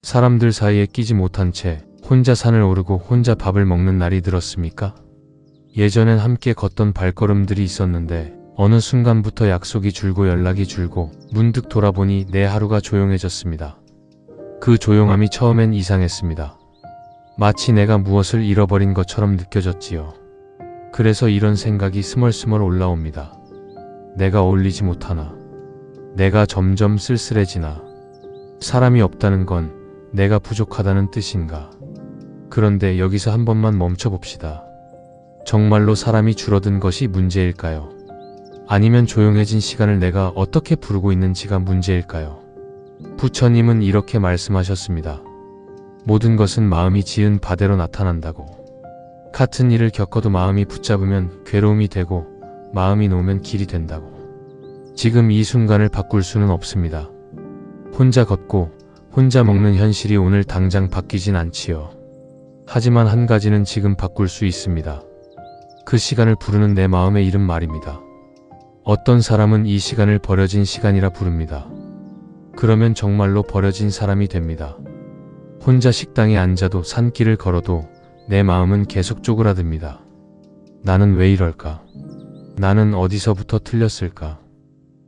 사람들 사이에 끼지 못한 채 혼자 산을 오르고 혼자 밥을 먹는 날이 들었습니까? 예전엔 함께 걷던 발걸음들이 있었는데 어느 순간부터 약속이 줄고 연락이 줄고 문득 돌아보니 내 하루가 조용해졌습니다. 그 조용함이 처음엔 이상했습니다. 마치 내가 무엇을 잃어버린 것처럼 느껴졌지요. 그래서 이런 생각이 스멀스멀 올라옵니다. 내가 어울리지 못하나? 내가 점점 쓸쓸해지나? 사람이 없다는 건 내가 부족하다는 뜻인가? 그런데 여기서 한 번만 멈춰봅시다. 정말로 사람이 줄어든 것이 문제일까요? 아니면 조용해진 시간을 내가 어떻게 부르고 있는지가 문제일까요? 부처님은 이렇게 말씀하셨습니다. 모든 것은 마음이 지은 바대로 나타난다고. 같은 일을 겪어도 마음이 붙잡으면 괴로움이 되고 마음이 놓으면 길이 된다고. 지금 이 순간을 바꿀 수는 없습니다. 혼자 걷고 혼자 먹는 현실이 오늘 당장 바뀌진 않지요. 하지만 한 가지는 지금 바꿀 수 있습니다. 그 시간을 부르는 내 마음의 이름 말입니다. 어떤 사람은 이 시간을 버려진 시간이라 부릅니다. 그러면 정말로 버려진 사람이 됩니다. 혼자 식당에 앉아도 산길을 걸어도 내 마음은 계속 쪼그라듭니다. 나는 왜 이럴까? 나는 어디서부터 틀렸을까?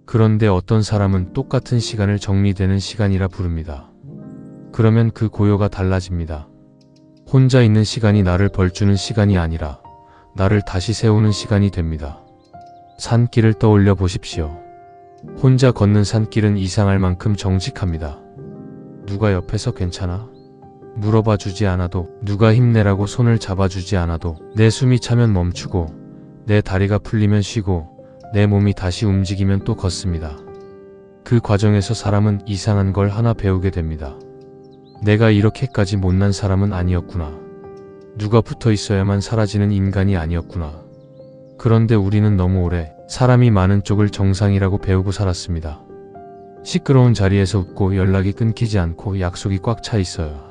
그런데 어떤 사람은 똑같은 시간을 정리되는 시간이라 부릅니다. 그러면 그 고요가 달라집니다. 혼자 있는 시간이 나를 벌주는 시간이 아니라 나를 다시 세우는 시간이 됩니다. 산길을 떠올려 보십시오. 혼자 걷는 산길은 이상할 만큼 정직합니다. 누가 옆에서 괜찮아? 물어봐 주지 않아도, 누가 힘내라고 손을 잡아주지 않아도, 내 숨이 차면 멈추고 내 다리가 풀리면 쉬고 내 몸이 다시 움직이면 또 걷습니다. 그 과정에서 사람은 이상한 걸 하나 배우게 됩니다. 내가 이렇게까지 못난 사람은 아니었구나. 누가 붙어 있어야만 사라지는 인간이 아니었구나. 그런데 우리는 너무 오래 사람이 많은 쪽을 정상이라고 배우고 살았습니다. 시끄러운 자리에서 웃고 연락이 끊기지 않고 약속이 꽉 차 있어야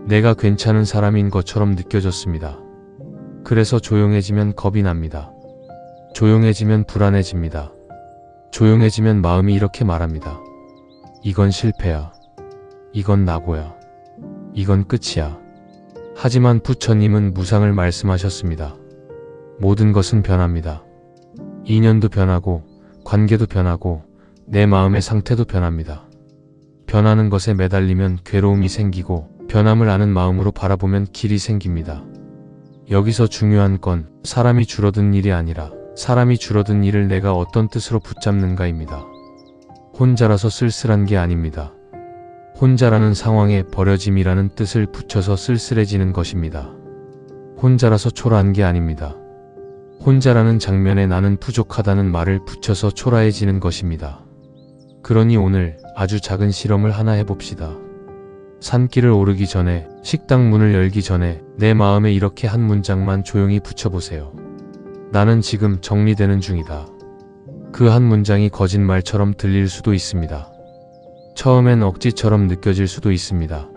내가 괜찮은 사람인 것처럼 느껴졌습니다. 그래서 조용해지면 겁이 납니다. 조용해지면 불안해집니다. 조용해지면 마음이 이렇게 말합니다. 이건 실패야. 이건 낙오야. 이건 끝이야. 하지만 부처님은 무상을 말씀하셨습니다. 모든 것은 변합니다. 인연도 변하고 관계도 변하고 내 마음의 상태도 변합니다. 변하는 것에 매달리면 괴로움이 생기고 변함을 아는 마음으로 바라보면 길이 생깁니다. 여기서 중요한 건 사람이 줄어든 일이 아니라 사람이 줄어든 일을 내가 어떤 뜻으로 붙잡는가입니다. 혼자라서 쓸쓸한 게 아닙니다. 혼자라는 상황에 버려짐이라는 뜻을 붙여서 쓸쓸해지는 것입니다. 혼자라서 초라한 게 아닙니다. 혼자라는 장면에 나는 부족하다는 말을 붙여서 초라해지는 것입니다. 그러니 오늘 아주 작은 실험을 하나 해봅시다. 산길을 오르기 전에, 식당 문을 열기 전에 내 마음에 이렇게 한 문장만 조용히 붙여보세요. 나는 지금 정리되는 중이다. 그 한 문장이 거짓말처럼 들릴 수도 있습니다. 처음엔 억지처럼 느껴질 수도 있습니다.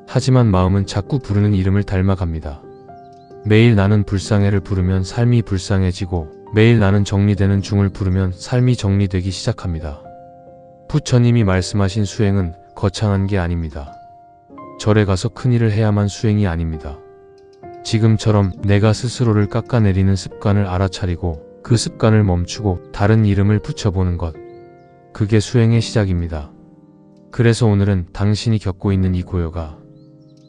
하지만 마음은 자꾸 부르는 이름을 닮아갑니다. 매일 나는 불쌍해를 부르면 삶이 불쌍해지고 매일 나는 정리되는 중을 부르면 삶이 정리되기 시작합니다. 부처님이 말씀하신 수행은 거창한 게 아닙니다. 절에 가서 큰일을 해야만 수행이 아닙니다. 지금처럼 내가 스스로를 깎아내리는 습관을 알아차리고 그 습관을 멈추고 다른 이름을 붙여보는 것. 그게 수행의 시작입니다. 그래서 오늘은 당신이 겪고 있는 이 고요가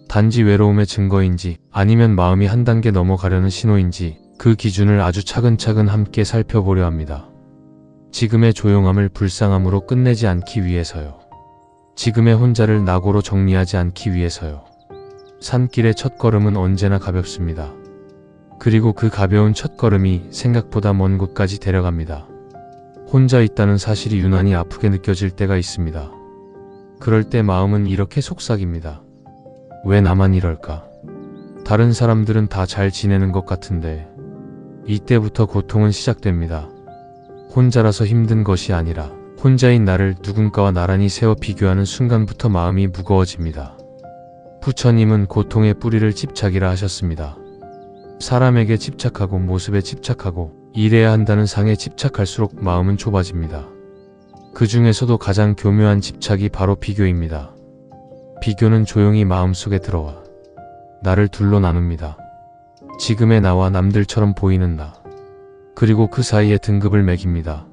단지 외로움의 증거인지 아니면 마음이 한 단계 넘어가려는 신호인지 그 기준을 아주 차근차근 함께 살펴보려 합니다. 지금의 조용함을 불쌍함으로 끝내지 않기 위해서요. 지금의 혼자를 낙오로 정리하지 않기 위해서요. 산길의 첫걸음은 언제나 가볍습니다. 그리고 그 가벼운 첫걸음이 생각보다 먼 곳까지 데려갑니다. 혼자 있다는 사실이 유난히 아프게 느껴질 때가 있습니다. 그럴 때 마음은 이렇게 속삭입니다. 왜 나만 이럴까? 다른 사람들은 다 잘 지내는 것 같은데. 이때부터 고통은 시작됩니다. 혼자라서 힘든 것이 아니라 혼자인 나를 누군가와 나란히 세워 비교하는 순간부터 마음이 무거워집니다. 부처님은 고통의 뿌리를 집착이라 하셨습니다. 사람에게 집착하고 모습에 집착하고 이래야 한다는 상에 집착할수록 마음은 좁아집니다. 그 중에서도 가장 교묘한 집착이 바로 비교입니다. 비교는 조용히 마음속에 들어와 나를 둘로 나눕니다. 지금의 나와 남들처럼 보이는 나, 그리고 그 사이에 등급을 매깁니다.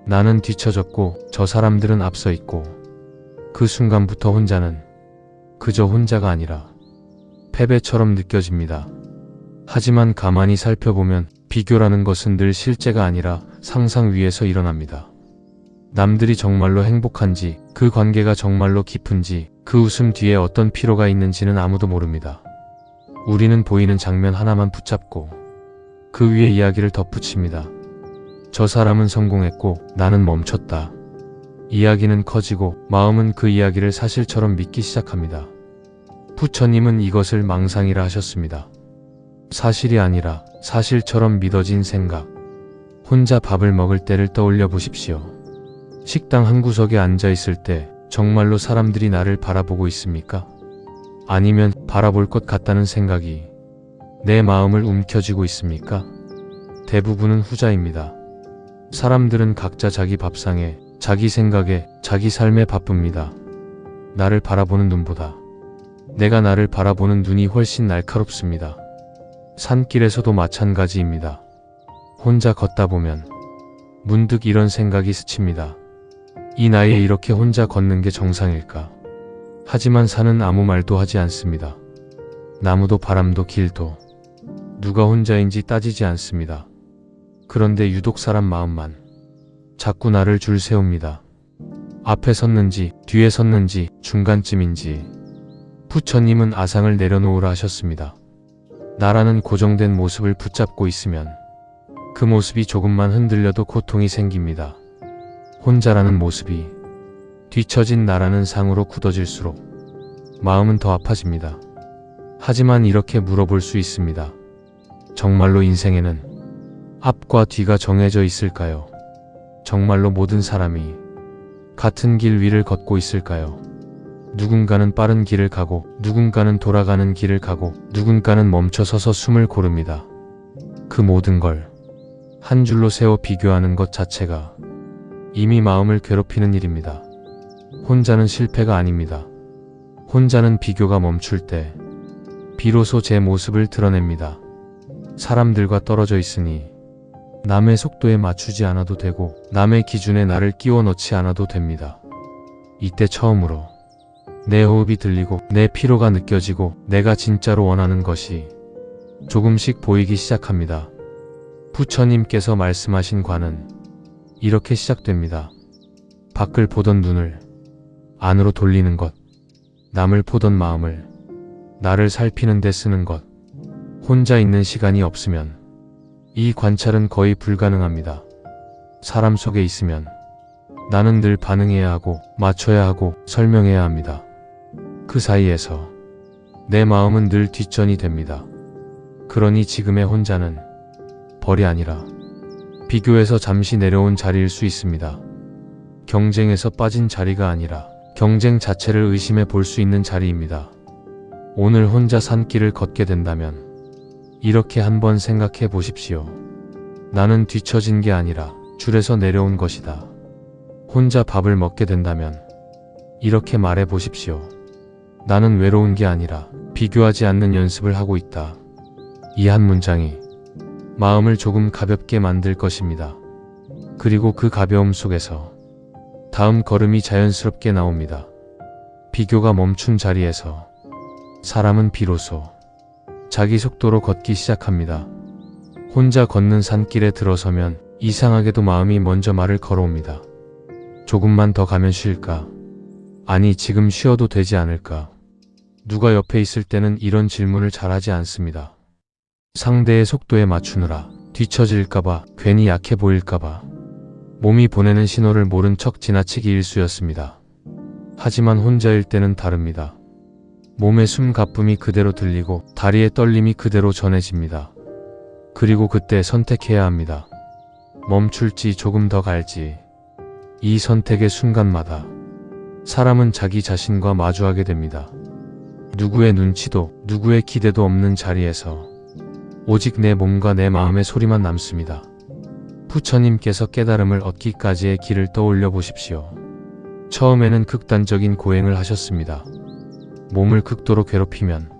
나는 뒤처졌고 저 사람들은 앞서 있고, 그 순간부터 혼자는 그저 혼자가 아니라 패배처럼 느껴집니다. 하지만 가만히 살펴보면 비교라는 것은 늘 실제가 아니라 상상 위에서 일어납니다. 남들이 정말로 행복한지, 그 관계가 정말로 깊은지, 그 웃음 뒤에 어떤 피로가 있는지는 아무도 모릅니다. 우리는 보이는 장면 하나만 붙잡고 그 위에 이야기를 덧붙입니다. 저 사람은 성공했고 나는 멈췄다. 이야기는 커지고 마음은 그 이야기를 사실처럼 믿기 시작합니다. 부처님은 이것을 망상이라 하셨습니다. 사실이 아니라 사실처럼 믿어진 생각. 혼자 밥을 먹을 때를 떠올려 보십시오. 식당 한 구석에 앉아 있을 때 정말로 사람들이 나를 바라보고 있습니까? 아니면 바라볼 것 같다는 생각이 내 마음을 움켜쥐고 있습니까? 대부분은 후자입니다. 사람들은 각자 자기 밥상에, 자기 생각에, 자기 삶에 바쁩니다. 나를 바라보는 눈보다 내가 나를 바라보는 눈이 훨씬 날카롭습니다. 산길에서도 마찬가지입니다. 혼자 걷다 보면 문득 이런 생각이 스칩니다. 이 나이에 이렇게 혼자 걷는 게 정상일까? 하지만 산은 아무 말도 하지 않습니다. 나무도 바람도 길도 누가 혼자인지 따지지 않습니다. 그런데 유독 사람 마음만 자꾸 나를 줄 세웁니다. 앞에 섰는지 뒤에 섰는지 중간쯤인지. 부처님은 아상을 내려놓으라 하셨습니다. 나라는 고정된 모습을 붙잡고 있으면 그 모습이 조금만 흔들려도 고통이 생깁니다. 혼자라는 모습이 뒤처진 나라는 상으로 굳어질수록 마음은 더 아파집니다. 하지만 이렇게 물어볼 수 있습니다. 정말로 인생에는 앞과 뒤가 정해져 있을까요? 정말로 모든 사람이 같은 길 위를 걷고 있을까요? 누군가는 빠른 길을 가고, 누군가는 돌아가는 길을 가고, 누군가는 멈춰서서 숨을 고릅니다. 그 모든 걸 한 줄로 세워 비교하는 것 자체가 이미 마음을 괴롭히는 일입니다. 혼자는 실패가 아닙니다. 혼자는 비교가 멈출 때 비로소 제 모습을 드러냅니다. 사람들과 떨어져 있으니 남의 속도에 맞추지 않아도 되고, 남의 기준에 나를 끼워 넣지 않아도 됩니다. 이때 처음으로 내 호흡이 들리고 내 피로가 느껴지고 내가 진짜로 원하는 것이 조금씩 보이기 시작합니다. 부처님께서 말씀하신 관은 이렇게 시작됩니다. 밖을 보던 눈을 안으로 돌리는 것, 남을 보던 마음을 나를 살피는 데 쓰는 것. 혼자 있는 시간이 없으면 이 관찰은 거의 불가능합니다. 사람 속에 있으면 나는 늘 반응해야 하고, 맞춰야 하고, 설명해야 합니다. 그 사이에서 내 마음은 늘 뒷전이 됩니다. 그러니 지금의 혼자는 벌이 아니라 비교에서 잠시 내려온 자리일 수 있습니다. 경쟁에서 빠진 자리가 아니라 경쟁 자체를 의심해 볼 수 있는 자리입니다. 오늘 혼자 산길을 걷게 된다면 이렇게 한번 생각해 보십시오. 나는 뒤처진 게 아니라 줄에서 내려온 것이다. 혼자 밥을 먹게 된다면 이렇게 말해 보십시오. 나는 외로운 게 아니라 비교하지 않는 연습을 하고 있다. 이 한 문장이 마음을 조금 가볍게 만들 것입니다. 그리고 그 가벼움 속에서 다음 걸음이 자연스럽게 나옵니다. 비교가 멈춘 자리에서 사람은 비로소 자기 속도로 걷기 시작합니다. 혼자 걷는 산길에 들어서면 이상하게도 마음이 먼저 말을 걸어옵니다. 조금만 더 가면 쉴까? 아니, 지금 쉬어도 되지 않을까? 누가 옆에 있을 때는 이런 질문을 잘하지 않습니다. 상대의 속도에 맞추느라 뒤처질까봐, 괜히 약해 보일까봐 몸이 보내는 신호를 모른 척 지나치기 일쑤였습니다. 하지만 혼자일 때는 다릅니다. 몸의 숨가쁨이 그대로 들리고 다리의 떨림이 그대로 전해집니다. 그리고 그때 선택해야 합니다. 멈출지 조금 더 갈지. 이 선택의 순간마다 사람은 자기 자신과 마주하게 됩니다. 누구의 눈치도 누구의 기대도 없는 자리에서 오직 내 몸과 내 마음의 소리만 남습니다. 부처님께서 깨달음을 얻기까지의 길을 떠올려 보십시오. 처음에는 극단적인 고행을 하셨습니다. 몸을 극도로 괴롭히면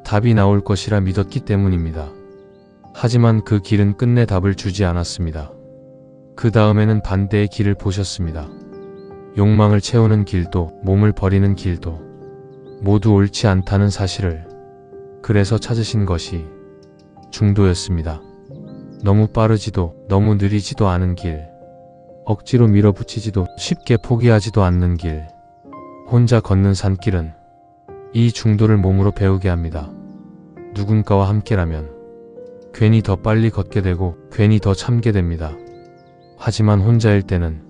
답이 나올 것이라 믿었기 때문입니다. 하지만 그 길은 끝내 답을 주지 않았습니다. 그 다음에는 반대의 길을 보셨습니다. 욕망을 채우는 길도 몸을 버리는 길도 모두 옳지 않다는 사실을 그래서 찾으신 것이 중도였습니다. 너무 빠르지도 너무 느리지도 않은 길, 억지로 밀어붙이지도 쉽게 포기하지도 않는 길, 혼자 걷는 산길은 이 중도를 몸으로 배우게 합니다. 누군가와 함께라면 괜히 더 빨리 걷게 되고 괜히 더 참게 됩니다. 하지만 혼자일 때는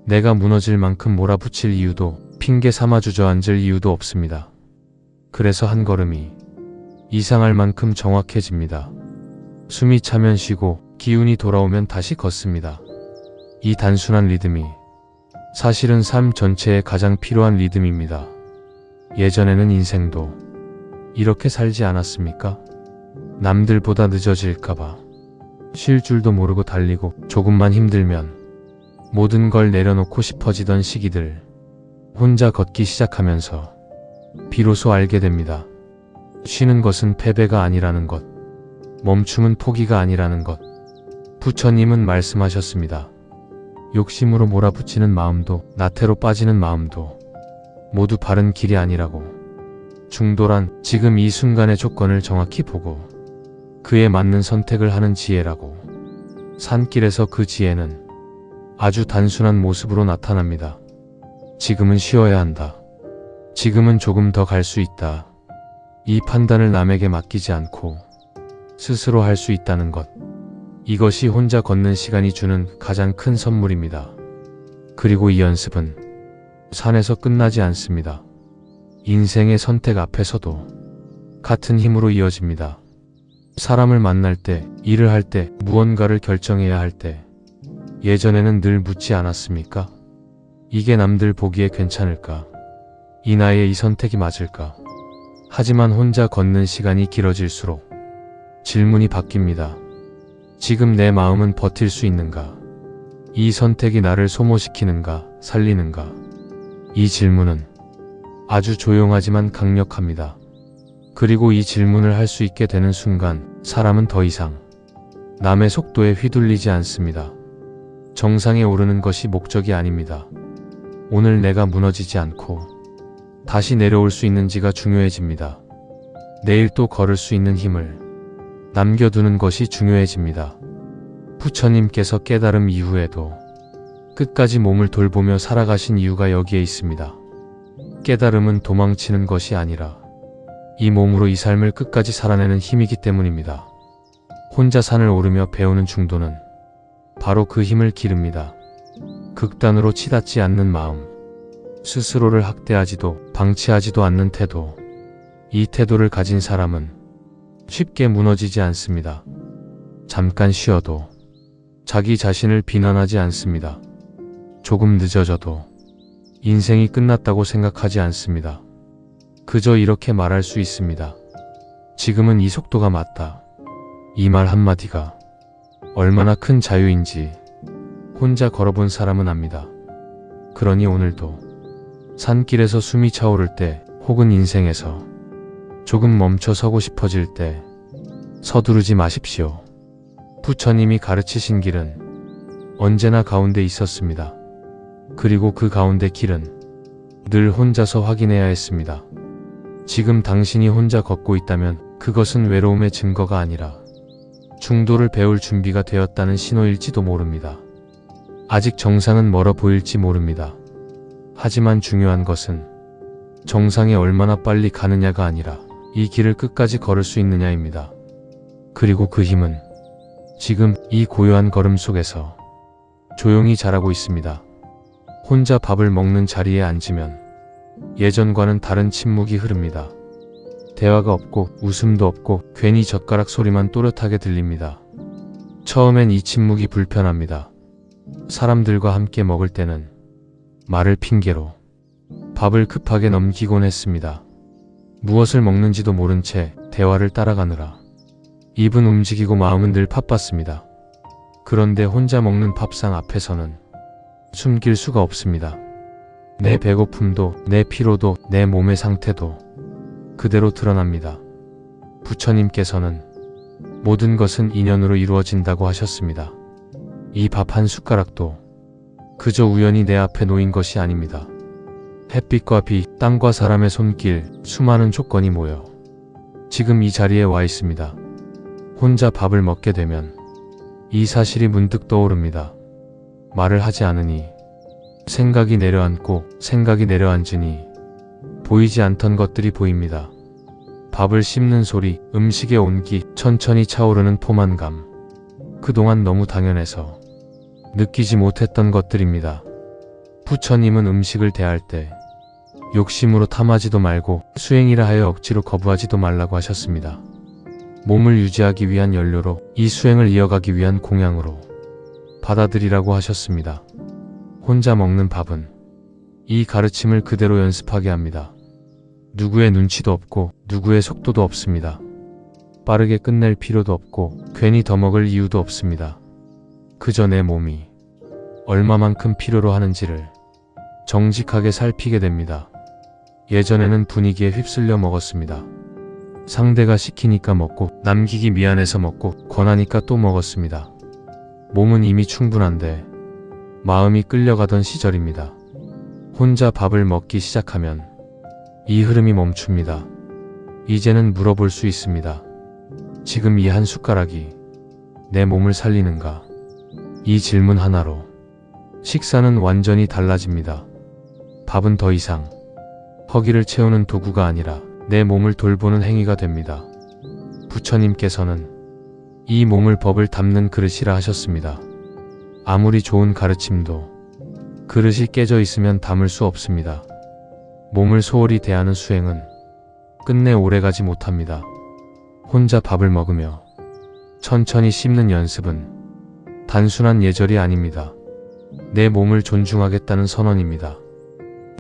내가 무너질 만큼 몰아붙일 이유도 핑계 삼아 주저앉을 이유도 없습니다. 그래서 한 걸음이 이상할 만큼 정확해집니다. 숨이 차면 쉬고 기운이 돌아오면 다시 걷습니다. 이 단순한 리듬이 사실은 삶 전체에 가장 필요한 리듬입니다. 예전에는 인생도 이렇게 살지 않았습니까? 남들보다 늦어질까봐 쉴 줄도 모르고 달리고 조금만 힘들면 모든 걸 내려놓고 싶어지던 시기들, 혼자 걷기 시작하면서 비로소 알게 됩니다. 쉬는 것은 패배가 아니라는 것, 멈춤은 포기가 아니라는 것. 부처님은 말씀하셨습니다. 욕심으로 몰아붙이는 마음도 나태로 빠지는 마음도 모두 바른 길이 아니라고. 중도란 지금 이 순간의 조건을 정확히 보고 그에 맞는 선택을 하는 지혜라고. 산길에서 그 지혜는 아주 단순한 모습으로 나타납니다. 지금은 쉬어야 한다. 지금은 조금 더 갈 수 있다. 이 판단을 남에게 맡기지 않고 스스로 할 수 있다는 것. 이것이 혼자 걷는 시간이 주는 가장 큰 선물입니다. 그리고 이 연습은 산에서 끝나지 않습니다. 인생의 선택 앞에서도 같은 힘으로 이어집니다. 사람을 만날 때, 일을 할 때, 무언가를 결정해야 할 때 예전에는 늘 묻지 않았습니까? 이게 남들 보기에 괜찮을까? 이 나이에 이 선택이 맞을까? 하지만 혼자 걷는 시간이 길어질수록 질문이 바뀝니다. 지금 내 마음은 버틸 수 있는가? 이 선택이 나를 소모시키는가, 살리는가? 이 질문은 아주 조용하지만 강력합니다. 그리고 이 질문을 할 수 있게 되는 순간 사람은 더 이상 남의 속도에 휘둘리지 않습니다. 정상에 오르는 것이 목적이 아닙니다. 오늘 내가 무너지지 않고 다시 내려올 수 있는지가 중요해집니다. 내일 또 걸을 수 있는 힘을 남겨두는 것이 중요해집니다. 부처님께서 깨달음 이후에도 끝까지 몸을 돌보며 살아가신 이유가 여기에 있습니다. 깨달음은 도망치는 것이 아니라 이 몸으로 이 삶을 끝까지 살아내는 힘이기 때문입니다. 혼자 산을 오르며 배우는 중도는 바로 그 힘을 기릅니다. 극단으로 치닫지 않는 마음, 스스로를 학대하지도 방치하지도 않는 태도. 이 태도를 가진 사람은 쉽게 무너지지 않습니다. 잠깐 쉬어도 자기 자신을 비난하지 않습니다. 조금 늦어져도 인생이 끝났다고 생각하지 않습니다. 그저 이렇게 말할 수 있습니다. 지금은 이 속도가 맞다. 이 말 한마디가 얼마나 큰 자유인지 혼자 걸어본 사람은 압니다. 그러니 오늘도 산길에서 숨이 차오를 때 혹은 인생에서 조금 멈춰 서고 싶어질 때 서두르지 마십시오. 부처님이 가르치신 길은 언제나 가운데 있었습니다. 그리고 그 가운데 길은 늘 혼자서 확인해야 했습니다. 지금 당신이 혼자 걷고 있다면 그것은 외로움의 증거가 아니라 중도를 배울 준비가 되었다는 신호일지도 모릅니다. 아직 정상은 멀어 보일지 모릅니다. 하지만 중요한 것은 정상에 얼마나 빨리 가느냐가 아니라 이 길을 끝까지 걸을 수 있느냐입니다. 그리고 그 힘은 지금 이 고요한 걸음 속에서 조용히 자라고 있습니다. 혼자 밥을 먹는 자리에 앉으면 예전과는 다른 침묵이 흐릅니다. 대화가 없고 웃음도 없고 괜히 젓가락 소리만 또렷하게 들립니다. 처음엔 이 침묵이 불편합니다. 사람들과 함께 먹을 때는 말을 핑계로 밥을 급하게 넘기곤 했습니다. 무엇을 먹는지도 모른 채 대화를 따라가느라 입은 움직이고 마음은 늘 바빴습니다. 그런데 혼자 먹는 밥상 앞에서는 숨길 수가 없습니다. 내 배고픔도, 내 피로도, 내 몸의 상태도 그대로 드러납니다. 부처님께서는 모든 것은 인연으로 이루어진다고 하셨습니다. 이 밥 한 숟가락도 그저 우연히 내 앞에 놓인 것이 아닙니다. 햇빛과 비, 땅과 사람의 손길, 수많은 조건이 모여 지금 이 자리에 와 있습니다. 혼자 밥을 먹게 되면 이 사실이 문득 떠오릅니다. 말을 하지 않으니 생각이 내려앉고 생각이 내려앉으니 보이지 않던 것들이 보입니다. 밥을 씹는 소리, 음식의 온기, 천천히 차오르는 포만감. 그동안 너무 당연해서 느끼지 못했던 것들입니다. 부처님은 음식을 대할 때 욕심으로 탐하지도 말고 수행이라 하여 억지로 거부하지도 말라고 하셨습니다. 몸을 유지하기 위한 연료로, 이 수행을 이어가기 위한 공양으로 받아들이라고 하셨습니다. 혼자 먹는 밥은 이 가르침을 그대로 연습하게 합니다. 누구의 눈치도 없고 누구의 속도도 없습니다. 빠르게 끝낼 필요도 없고 괜히 더 먹을 이유도 없습니다. 그저 내 몸이 얼마만큼 필요로 하는지를 정직하게 살피게 됩니다. 예전에는 분위기에 휩쓸려 먹었습니다. 상대가 시키니까 먹고, 남기기 미안해서 먹고, 권하니까 또 먹었습니다. 몸은 이미 충분한데 마음이 끌려가던 시절입니다. 혼자 밥을 먹기 시작하면 이 흐름이 멈춥니다. 이제는 물어볼 수 있습니다. 지금 이 한 숟가락이 내 몸을 살리는가? 이 질문 하나로 식사는 완전히 달라집니다. 밥은 더 이상 허기를 채우는 도구가 아니라 내 몸을 돌보는 행위가 됩니다. 부처님께서는 이 몸을 법을 담는 그릇이라 하셨습니다. 아무리 좋은 가르침도 그릇이 깨져 있으면 담을 수 없습니다. 몸을 소홀히 대하는 수행은 끝내 오래가지 못합니다. 혼자 밥을 먹으며 천천히 씹는 연습은 단순한 예절이 아닙니다. 내 몸을 존중하겠다는 선언입니다.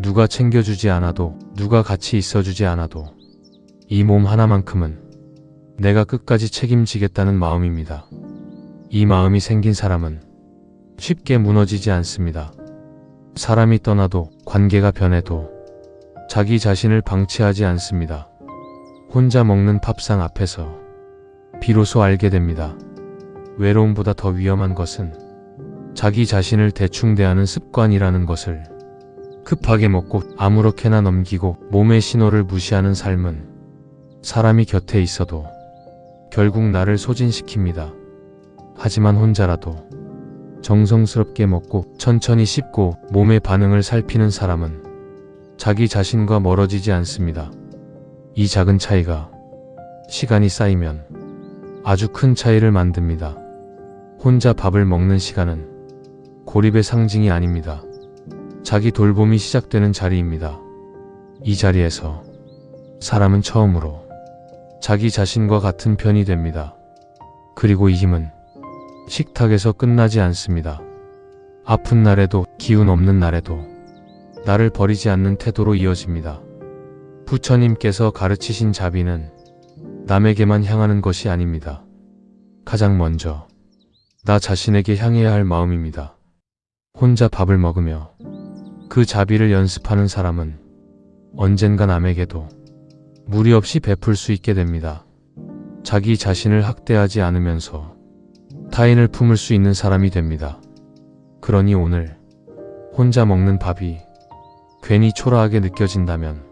누가 챙겨주지 않아도, 누가 같이 있어주지 않아도 이 몸 하나만큼은 내가 끝까지 책임지겠다는 마음입니다. 이 마음이 생긴 사람은 쉽게 무너지지 않습니다. 사람이 떠나도, 관계가 변해도 자기 자신을 방치하지 않습니다. 혼자 먹는 밥상 앞에서 비로소 알게 됩니다. 외로움보다 더 위험한 것은 자기 자신을 대충 대하는 습관이라는 것을. 급하게 먹고 아무렇게나 넘기고 몸의 신호를 무시하는 삶은 사람이 곁에 있어도 결국 나를 소진시킵니다. 하지만 혼자라도 정성스럽게 먹고 천천히 씹고 몸의 반응을 살피는 사람은 자기 자신과 멀어지지 않습니다. 이 작은 차이가 시간이 쌓이면 아주 큰 차이를 만듭니다. 혼자 밥을 먹는 시간은 고립의 상징이 아닙니다. 자기 돌봄이 시작되는 자리입니다. 이 자리에서 사람은 처음으로 자기 자신과 같은 편이 됩니다. 그리고 이 힘은 식탁에서 끝나지 않습니다. 아픈 날에도, 기운 없는 날에도 나를 버리지 않는 태도로 이어집니다. 부처님께서 가르치신 자비는 남에게만 향하는 것이 아닙니다. 가장 먼저 나 자신에게 향해야 할 마음입니다. 혼자 밥을 먹으며 그 자비를 연습하는 사람은 언젠가 남에게도 무리 없이 베풀 수 있게 됩니다. 자기 자신을 학대하지 않으면서 타인을 품을 수 있는 사람이 됩니다. 그러니 오늘 혼자 먹는 밥이 괜히 초라하게 느껴진다면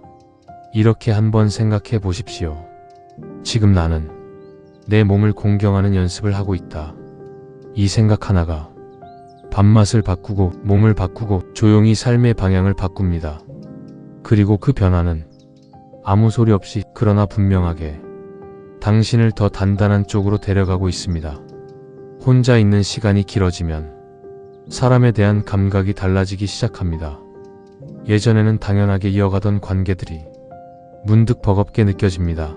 이렇게 한번 생각해 보십시오. 지금 나는 내 몸을 공경하는 연습을 하고 있다. 이 생각 하나가 밥맛을 바꾸고 몸을 바꾸고 조용히 삶의 방향을 바꿉니다. 그리고 그 변화는 아무 소리 없이 그러나 분명하게 당신을 더 단단한 쪽으로 데려가고 있습니다. 혼자 있는 시간이 길어지면 사람에 대한 감각이 달라지기 시작합니다. 예전에는 당연하게 이어가던 관계들이 문득 버겁게 느껴집니다.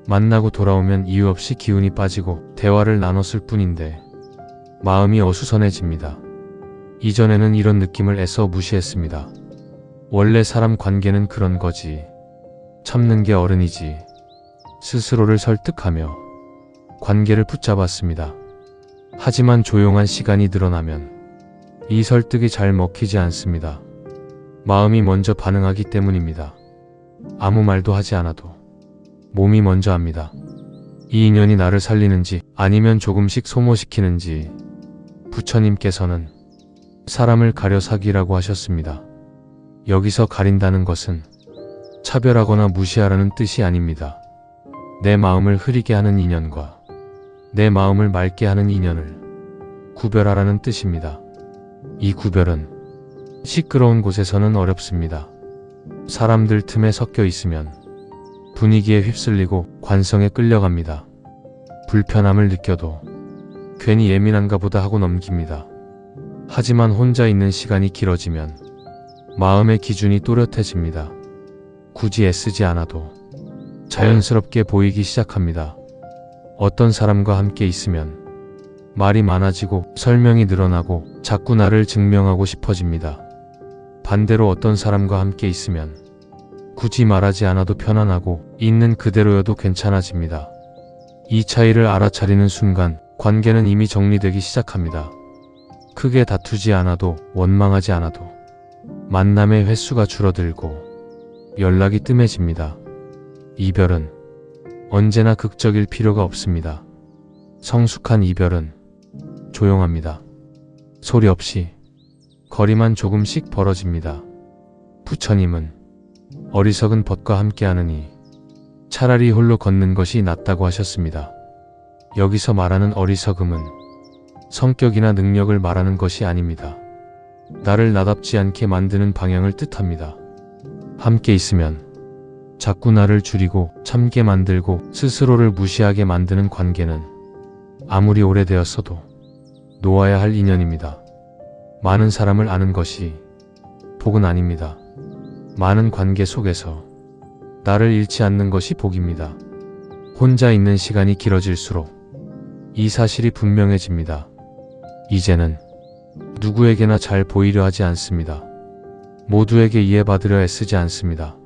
만나고 돌아오면 이유 없이 기운이 빠지고 대화를 나눴을 뿐인데 마음이 어수선해집니다. 이전에는 이런 느낌을 애써 무시했습니다. 원래 사람 관계는 그런 거지. 참는 게 어른이지. 스스로를 설득하며 관계를 붙잡았습니다. 하지만 조용한 시간이 늘어나면 이 설득이 잘 먹히지 않습니다. 마음이 먼저 반응하기 때문입니다. 아무 말도 하지 않아도 몸이 먼저 합니다. 이 인연이 나를 살리는지 아니면 조금씩 소모시키는지. 부처님께서는 사람을 가려 사귀라고 하셨습니다. 여기서 가린다는 것은 차별하거나 무시하라는 뜻이 아닙니다. 내 마음을 흐리게 하는 인연과 내 마음을 맑게 하는 인연을 구별하라는 뜻입니다. 이 구별은 시끄러운 곳에서는 어렵습니다. 사람들 틈에 섞여 있으면 분위기에 휩쓸리고 관성에 끌려갑니다. 불편함을 느껴도 괜히 예민한가 보다 하고 넘깁니다. 하지만 혼자 있는 시간이 길어지면 마음의 기준이 또렷해집니다. 굳이 애쓰지 않아도 자연스럽게 보이기 시작합니다. 어떤 사람과 함께 있으면 말이 많아지고 설명이 늘어나고 자꾸 나를 증명하고 싶어집니다. 반대로 어떤 사람과 함께 있으면 굳이 말하지 않아도 편안하고 있는 그대로여도 괜찮아집니다. 이 차이를 알아차리는 순간 관계는 이미 정리되기 시작합니다. 크게 다투지 않아도 원망하지 않아도 만남의 횟수가 줄어들고 연락이 뜸해집니다. 이별은 언제나 극적일 필요가 없습니다. 성숙한 이별은 조용합니다. 소리 없이 거리만 조금씩 벌어집니다. 부처님은 어리석은 벗과 함께하느니 차라리 홀로 걷는 것이 낫다고 하셨습니다. 여기서 말하는 어리석음은 성격이나 능력을 말하는 것이 아닙니다. 나를 나답지 않게 만드는 방향을 뜻합니다. 함께 있으면 자꾸 나를 줄이고 참게 만들고 스스로를 무시하게 만드는 관계는 아무리 오래되었어도 놓아야 할 인연입니다. 많은 사람을 아는 것이 복은 아닙니다. 많은 관계 속에서 나를 잃지 않는 것이 복입니다. 혼자 있는 시간이 길어질수록 이 사실이 분명해집니다. 이제는 누구에게나 잘 보이려 하지 않습니다. 모두에게 이해받으려 애쓰지 않습니다.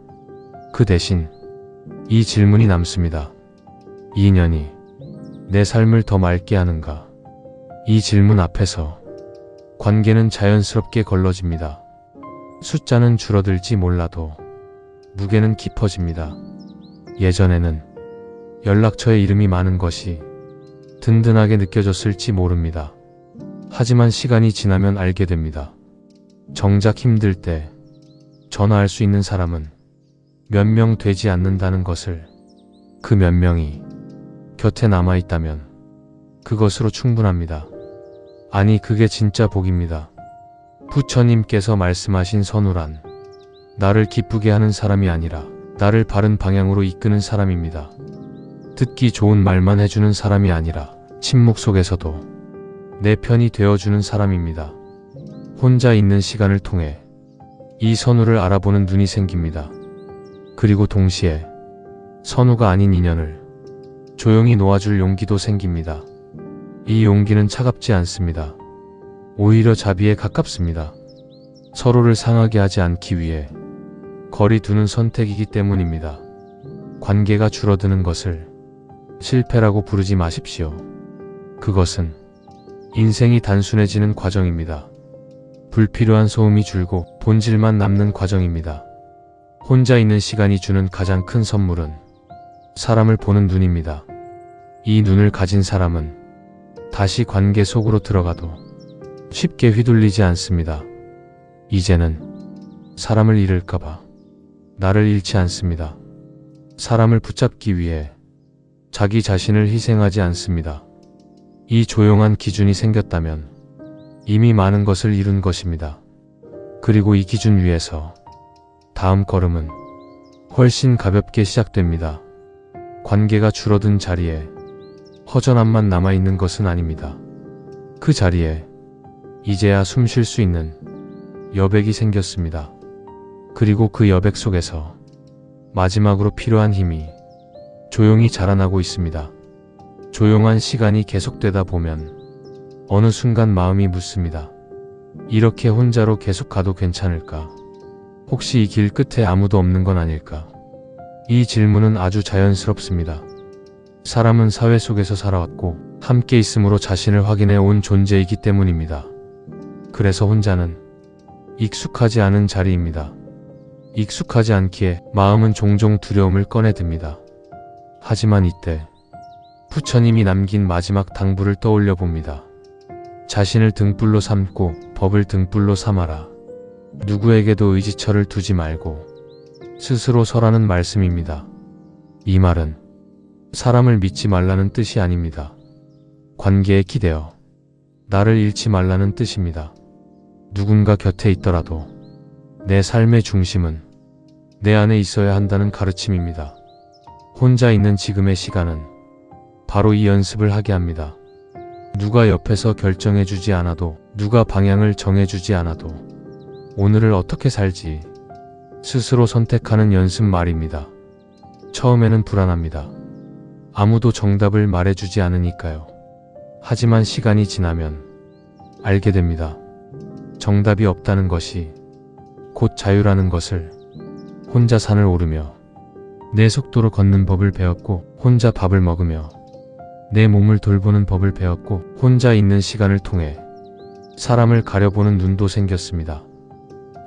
그 대신 이 질문이 남습니다. 이 인연이 내 삶을 더 맑게 하는가? 이 질문 앞에서 관계는 자연스럽게 걸러집니다. 숫자는 줄어들지 몰라도 무게는 깊어집니다. 예전에는 연락처에 이름이 많은 것이 든든하게 느껴졌을지 모릅니다. 하지만 시간이 지나면 알게 됩니다. 정작 힘들 때 전화할 수 있는 사람은 몇 명 되지 않는다는 것을. 그 몇 명이 곁에 남아있다면 그것으로 충분합니다. 아니, 그게 진짜 복입니다. 부처님께서 말씀하신 선우란 나를 기쁘게 하는 사람이 아니라 나를 바른 방향으로 이끄는 사람입니다. 듣기 좋은 말만 해주는 사람이 아니라 침묵 속에서도 내 편이 되어주는 사람입니다. 혼자 있는 시간을 통해 이 선우를 알아보는 눈이 생깁니다. 그리고 동시에 선우가 아닌 인연을 조용히 놓아줄 용기도 생깁니다. 이 용기는 차갑지 않습니다. 오히려 자비에 가깝습니다. 서로를 상하게 하지 않기 위해 거리 두는 선택이기 때문입니다. 관계가 줄어드는 것을 실패라고 부르지 마십시오. 그것은 인생이 단순해지는 과정입니다. 불필요한 소음이 줄고 본질만 남는 과정입니다. 혼자 있는 시간이 주는 가장 큰 선물은 사람을 보는 눈입니다. 이 눈을 가진 사람은 다시 관계 속으로 들어가도 쉽게 휘둘리지 않습니다. 이제는 사람을 잃을까봐 나를 잃지 않습니다. 사람을 붙잡기 위해 자기 자신을 희생하지 않습니다. 이 조용한 기준이 생겼다면 이미 많은 것을 이룬 것입니다. 그리고 이 기준 위에서 다음 걸음은 훨씬 가볍게 시작됩니다. 관계가 줄어든 자리에 허전함만 남아있는 것은 아닙니다. 그 자리에 이제야 숨 쉴 수 있는 여백이 생겼습니다. 그리고 그 여백 속에서 마지막으로 필요한 힘이 조용히 자라나고 있습니다. 조용한 시간이 계속되다 보면 어느 순간 마음이 묻습니다. 이렇게 혼자로 계속 가도 괜찮을까? 혹시 이 길 끝에 아무도 없는 건 아닐까? 이 질문은 아주 자연스럽습니다. 사람은 사회 속에서 살아왔고 함께 있음으로 자신을 확인해 온 존재이기 때문입니다. 그래서 혼자는 익숙하지 않은 자리입니다. 익숙하지 않기에 마음은 종종 두려움을 꺼내듭니다. 하지만 이때 부처님이 남긴 마지막 당부를 떠올려 봅니다. 자신을 등불로 삼고 법을 등불로 삼아라. 누구에게도 의지처를 두지 말고 스스로 서라는 말씀입니다. 이 말은 사람을 믿지 말라는 뜻이 아닙니다. 관계에 기대어 나를 잃지 말라는 뜻입니다. 누군가 곁에 있더라도 내 삶의 중심은 내 안에 있어야 한다는 가르침입니다. 혼자 있는 지금의 시간은 바로 이 연습을 하게 합니다. 누가 옆에서 결정해주지 않아도, 누가 방향을 정해주지 않아도 오늘을 어떻게 살지 스스로 선택하는 연습 말입니다. 처음에는 불안합니다. 아무도 정답을 말해주지 않으니까요. 하지만 시간이 지나면 알게 됩니다. 정답이 없다는 것이 곧 자유라는 것을. 혼자 산을 오르며 내 속도로 걷는 법을 배웠고, 혼자 밥을 먹으며 내 몸을 돌보는 법을 배웠고, 혼자 있는 시간을 통해 사람을 가려보는 눈도 생겼습니다.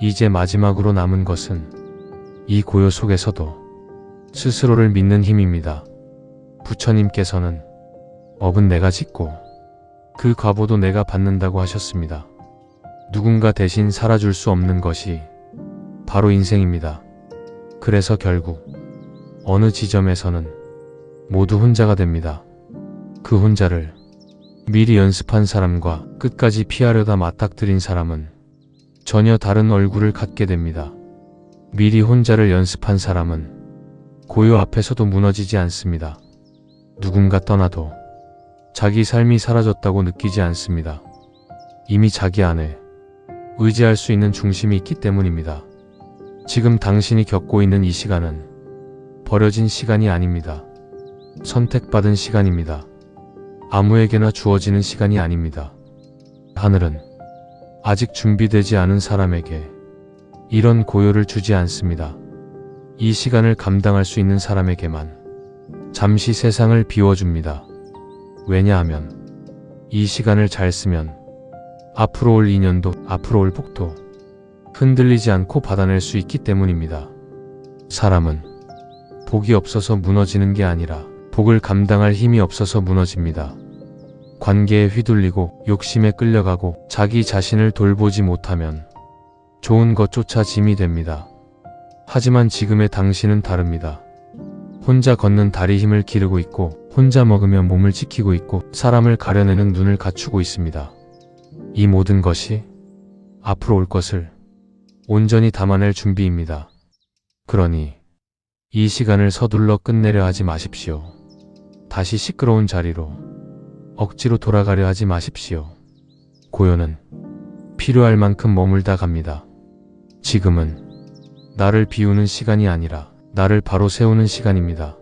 이제 마지막으로 남은 것은 이 고요 속에서도 스스로를 믿는 힘입니다. 부처님께서는 업은 내가 짓고 그 과보도 내가 받는다고 하셨습니다. 누군가 대신 살아줄 수 없는 것이 바로 인생입니다. 그래서 결국 어느 지점에서는 모두 혼자가 됩니다. 그 혼자를 미리 연습한 사람과 끝까지 피하려다 맞닥뜨린 사람은 전혀 다른 얼굴을 갖게 됩니다. 미리 혼자를 연습한 사람은 고요 앞에서도 무너지지 않습니다. 누군가 떠나도 자기 삶이 사라졌다고 느끼지 않습니다. 이미 자기 안에 의지할 수 있는 중심이 있기 때문입니다. 지금 당신이 겪고 있는 이 시간은 버려진 시간이 아닙니다. 선택받은 시간입니다. 아무에게나 주어지는 시간이 아닙니다. 하늘은 아직 준비되지 않은 사람에게 이런 고요를 주지 않습니다. 이 시간을 감당할 수 있는 사람에게만 잠시 세상을 비워줍니다. 왜냐하면 이 시간을 잘 쓰면 앞으로 올 인연도, 앞으로 올 복도 흔들리지 않고 받아낼 수 있기 때문입니다. 사람은 복이 없어서 무너지는 게 아니라 복을 감당할 힘이 없어서 무너집니다. 관계에 휘둘리고 욕심에 끌려가고 자기 자신을 돌보지 못하면 좋은 것조차 짐이 됩니다. 하지만 지금의 당신은 다릅니다. 혼자 걷는 다리 힘을 기르고 있고, 혼자 먹으며 몸을 지키고 있고, 사람을 가려내는 눈을 갖추고 있습니다. 이 모든 것이 앞으로 올 것을 온전히 담아낼 준비입니다. 그러니 이 시간을 서둘러 끝내려 하지 마십시오. 다시 시끄러운 자리로 억지로 돌아가려 하지 마십시오. 고요는 필요할 만큼 머물다 갑니다. 지금은 나를 비우는 시간이 아니라 나를 바로 세우는 시간입니다.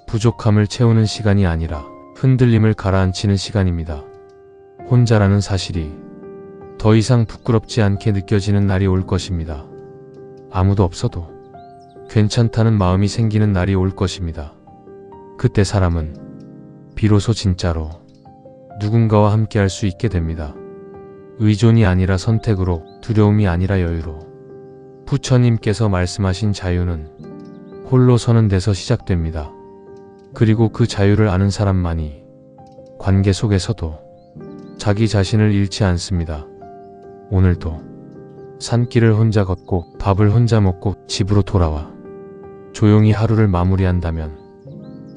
부족함을 채우는 시간이 아니라 흔들림을 가라앉히는 시간입니다. 혼자라는 사실이 더 이상 부끄럽지 않게 느껴지는 날이 올 것입니다. 아무도 없어도 괜찮다는 마음이 생기는 날이 올 것입니다. 그때 사람은 비로소 진짜로 누군가와 함께 할 수 있게 됩니다. 의존이 아니라 선택으로, 두려움이 아니라 여유로. 부처님께서 말씀하신 자유는 홀로 서는 데서 시작됩니다. 그리고 그 자유를 아는 사람만이 관계 속에서도 자기 자신을 잃지 않습니다. 오늘도 산길을 혼자 걷고 밥을 혼자 먹고 집으로 돌아와 조용히 하루를 마무리한다면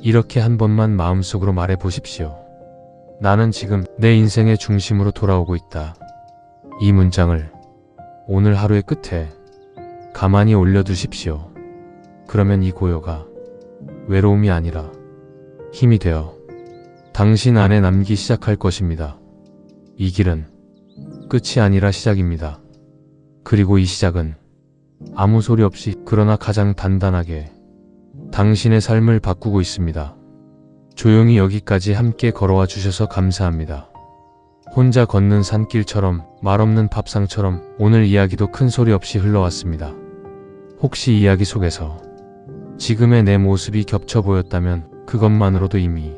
이렇게 한 번만 마음속으로 말해 보십시오. 나는 지금 내 인생의 중심으로 돌아오고 있다. 이 문장을 오늘 하루의 끝에 가만히 올려두십시오. 그러면 이 고요가 외로움이 아니라 힘이 되어 당신 안에 남기 시작할 것입니다. 이 길은 끝이 아니라 시작입니다. 그리고 이 시작은 아무 소리 없이, 그러나 가장 단단하게 당신의 삶을 바꾸고 있습니다. 조용히 여기까지 함께 걸어와 주셔서 감사합니다. 혼자 걷는 산길처럼, 말없는 밥상처럼 오늘 이야기도 큰 소리 없이 흘러왔습니다. 혹시 이야기 속에서 지금의 내 모습이 겹쳐 보였다면 그것만으로도 이미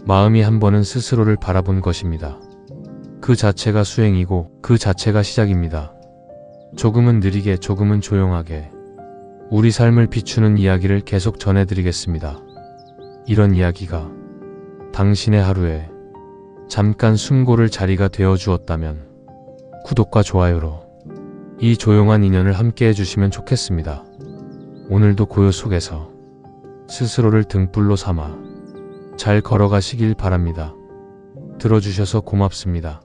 마음이 한 번은 스스로를 바라본 것입니다. 그 자체가 수행이고 그 자체가 시작입니다. 조금은 느리게, 조금은 조용하게 우리 삶을 비추는 이야기를 계속 전해드리겠습니다. 이런 이야기가 당신의 하루에 잠깐 숨고를 자리가 되어 주었다면 구독과 좋아요로 이 조용한 인연을 함께 해주시면 좋겠습니다. 오늘도 고요 속에서 스스로를 등불로 삼아 잘 걸어가시길 바랍니다. 들어주셔서 고맙습니다.